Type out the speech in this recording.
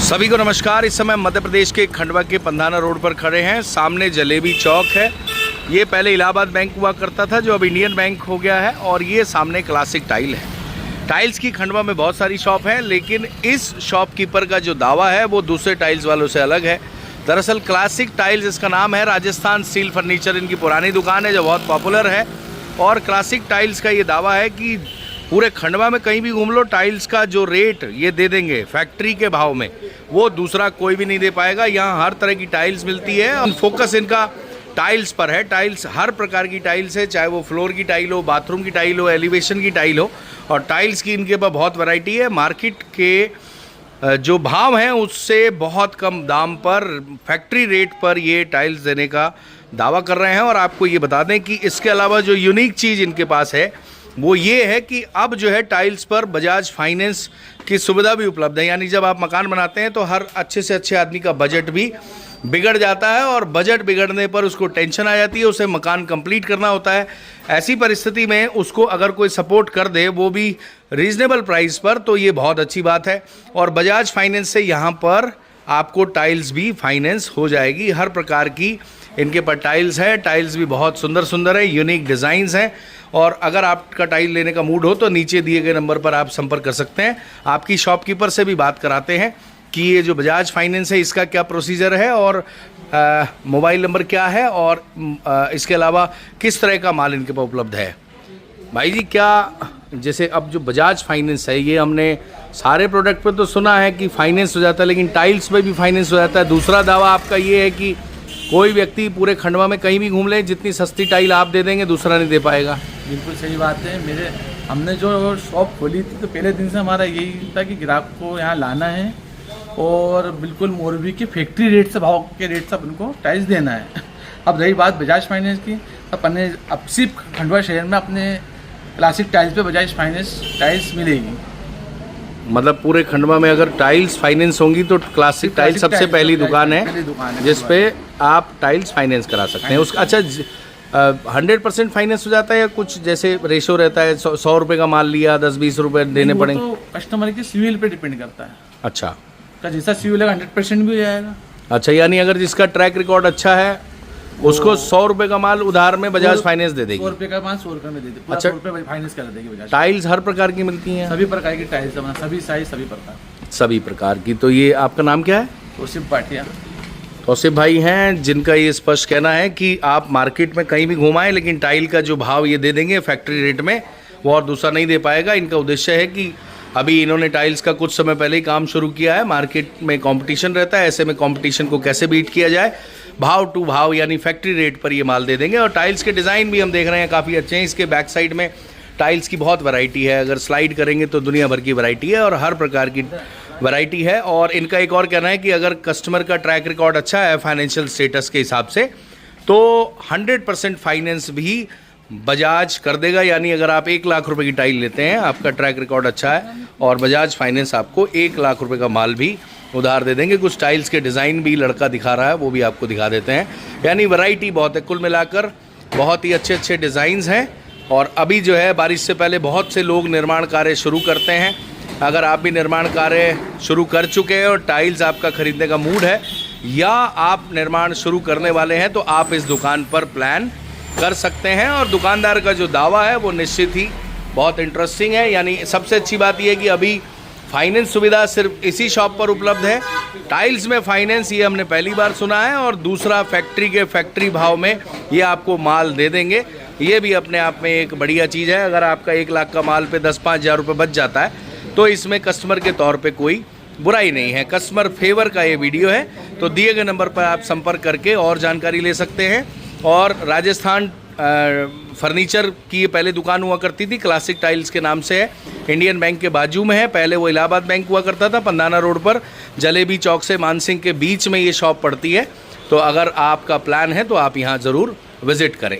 सभी को नमस्कार। इस समय मध्य प्रदेश के खंडवा के पंधाना रोड पर खड़े हैं। सामने जलेबी चौक है। ये पहले इलाहाबाद बैंक हुआ करता था जो अब इंडियन बैंक हो गया है। और ये सामने क्लासिक टाइल है। टाइल्स की खंडवा में बहुत सारी शॉप हैं, लेकिन इस शॉपकीपर का जो दावा है वो दूसरे टाइल्स वालों से अलग है। दरअसल क्लासिक टाइल्स इसका नाम है। राजस्थान स्टील फर्नीचर इनकी पुरानी दुकान है जो बहुत पॉपुलर है। और क्लासिक टाइल्स का ये दावा है कि पूरे खंडवा में कहीं भी घूम लो, टाइल्स का जो रेट ये दे देंगे फैक्ट्री के भाव में, वो दूसरा कोई भी नहीं दे पाएगा। यहाँ हर तरह की टाइल्स मिलती है और फोकस इनका टाइल्स पर है। टाइल्स हर प्रकार की टाइल्स है, चाहे वो फ्लोर की टाइल हो, बाथरूम की टाइल हो, एलिवेशन की टाइल हो। और टाइल्स की इनके पास बहुत वैरायटी है। मार्केट के जो भाव हैं उससे बहुत कम दाम पर फैक्ट्री रेट पर ये टाइल्स देने का दावा कर रहे हैं। और आपको ये बता दें कि इसके अलावा जो यूनिक चीज़ इनके पास है वो ये है कि अब जो है टाइल्स पर बजाज फाइनेंस की सुविधा भी उपलब्ध है। यानी जब आप मकान बनाते हैं तो हर अच्छे से अच्छे आदमी का बजट भी बिगड़ जाता है और बजट बिगड़ने पर उसको टेंशन आ जाती है, उसे मकान कंप्लीट करना होता है। ऐसी परिस्थिति में उसको अगर कोई सपोर्ट कर दे, वो भी रीज़नेबल प्राइस पर, तो ये बहुत अच्छी बात है। और बजाज फाइनेंस से यहाँ पर आपको टाइल्स भी फाइनेंस हो जाएगी। हर प्रकार की इनके पर टाइल्स है। टाइल्स भी बहुत सुंदर सुंदर है, यूनिक डिज़ाइंस हैं। और अगर आपका टाइल लेने का मूड हो तो नीचे दिए गए नंबर पर आप संपर्क कर सकते हैं। आपकी शॉपकीपर से भी बात कराते हैं कि ये जो बजाज फाइनेंस है इसका क्या प्रोसीजर है और मोबाइल नंबर क्या है और इसके अलावा किस तरह का माल इनके पास उपलब्ध है। भाई जी, क्या जैसे अब जो बजाज फाइनेंस है, ये हमने सारे प्रोडक्ट पे तो सुना है कि फाइनेंस हो जाता है, लेकिन टाइल्स पे भी फाइनेंस हो जाता है। दूसरा दावा आपका ये है कि कोई व्यक्ति पूरे खंडवा में कहीं भी घूम ले, जितनी सस्ती टाइल आप दे देंगे दूसरा नहीं दे पाएगा। बिल्कुल सही बात है। हमने जो शॉप खोली थी तो पहले दिन से हमारा यही था कि ग्राहक को यहाँ लाना है और बिल्कुल मोरबी के फैक्ट्री रेट से, भाव के रेट से उनको टाइल्स देना है। अब रही बात बजाज फाइनेंस की, अपने अब सिर्फ खंडवा शहर में अपने क्लासिक टाइल्स पे बजाज फाइनेंस टाइल्स मिलेगी। मतलब पूरे खंडवा में अगर टाइल्स फाइनेंस होंगी तो क्लासिक टाइल्स सबसे पहली दुकान है जिसपे आप टाइल्स फाइनेंस करा सकते हैं। उसका अच्छा 100% फाइनेंस हो जाता है या कुछ जैसे रेशो रहता है? 100 रुपये का माल लिया 10-20 रुपये देने पड़ेंगे? तो कस्टमर के सिविल पे डिपेंड करता है। अच्छा, का जैसा सिविल है 100% भी हो जाएगा। अच्छा, यानी अगर जिसका ट्रैक रिकॉर्ड अच्छा है उसको 100 रुपये का माल उधार में बजाज फाइनेंस दे देगी। 100 रुपये का माल 100 रुपये में दे देगी। अच्छा, 100 रुपये फाइनेंस कर देगी बजाज। टाइल्स हर प्रकार की मिलती हैं? सभी प्रकार की टाइल्स, सभी साइज, सभी प्रकार की। तो ये आपका नाम क्या है? तौसीफ भाटिया। तौसीफ भाई हैं, जिनका ये स्पष्ट कहना है कि आप मार्केट में कहीं भी घुमाएं, लेकिन टाइल का जो भाव ये दे देंगे फैक्ट्री रेट में, वो और दूसरा नहीं दे पाएगा। इनका उद्देश्य है कि अभी इन्होंने टाइल्स का कुछ समय पहले ही काम शुरू किया है। मार्केट में कंपटीशन रहता है, ऐसे में कंपटीशन को कैसे बीट किया जाए, भाव टू भाव यानी फैक्ट्री रेट पर ये माल दे देंगे। और टाइल्स के डिज़ाइन भी हम देख रहे हैं काफ़ी अच्छे हैं। इसके बैक साइड में टाइल्स की बहुत वैरायटी है, अगर स्लाइड करेंगे तो दुनिया भर की वैरायटी है और हर प्रकार की वैरायटी है। और इनका एक और कहना है कि अगर कस्टमर का ट्रैक रिकॉर्ड अच्छा है फाइनेंशियल स्टेटस के हिसाब से, तो 100% फाइनेंस भी बजाज कर देगा। यानी अगर आप 1 लाख रुपए की टाइल लेते हैं, आपका ट्रैक रिकॉर्ड अच्छा है, और बजाज फाइनेंस आपको 1 लाख रुपए का माल भी उधार दे देंगे। कुछ टाइल्स के डिज़ाइन भी लड़का दिखा रहा है, वो भी आपको दिखा देते हैं। यानी वैरायटी बहुत है। कुल मिलाकर बहुत ही अच्छे अच्छे डिज़ाइंस हैं। और अभी जो है बारिश से पहले बहुत से लोग निर्माण कार्य शुरू करते हैं। अगर आप भी निर्माण कार्य शुरू कर चुके हैं और टाइल्स आपका खरीदने का मूड है, या आप निर्माण शुरू करने वाले हैं, तो आप इस दुकान पर प्लान कर सकते हैं। और दुकानदार का जो दावा है वो निश्चित ही बहुत इंटरेस्टिंग है। यानी सबसे अच्छी बात यह है कि अभी फाइनेंस सुविधा सिर्फ इसी शॉप पर उपलब्ध है। टाइल्स में फाइनेंस ये हमने पहली बार सुना है। और दूसरा, फैक्ट्री भाव में ये आपको माल दे देंगे। ये भी अपने आप में एक बढ़िया चीज़ है। अगर आपका 1 लाख का माल पे 10-5 हज़ार रुपये बच जाता है तो इसमें कस्टमर के तौर पे कोई बुराई नहीं है। कस्टमर फेवर का ये वीडियो है। तो दिए गए नंबर पर आप संपर्क करके और जानकारी ले सकते हैं। और राजस्थान फर्नीचर की ये पहले दुकान हुआ करती थी, क्लासिक टाइल्स के नाम से है। इंडियन बैंक के बाजू में है। पहले वो इलाहाबाद बैंक हुआ करता था। पंधाना रोड पर जलेबी चौक से मानसिंह के बीच में ये शॉप पड़ती है। तो अगर आपका प्लान है तो आप यहाँ ज़रूर विज़िट करें।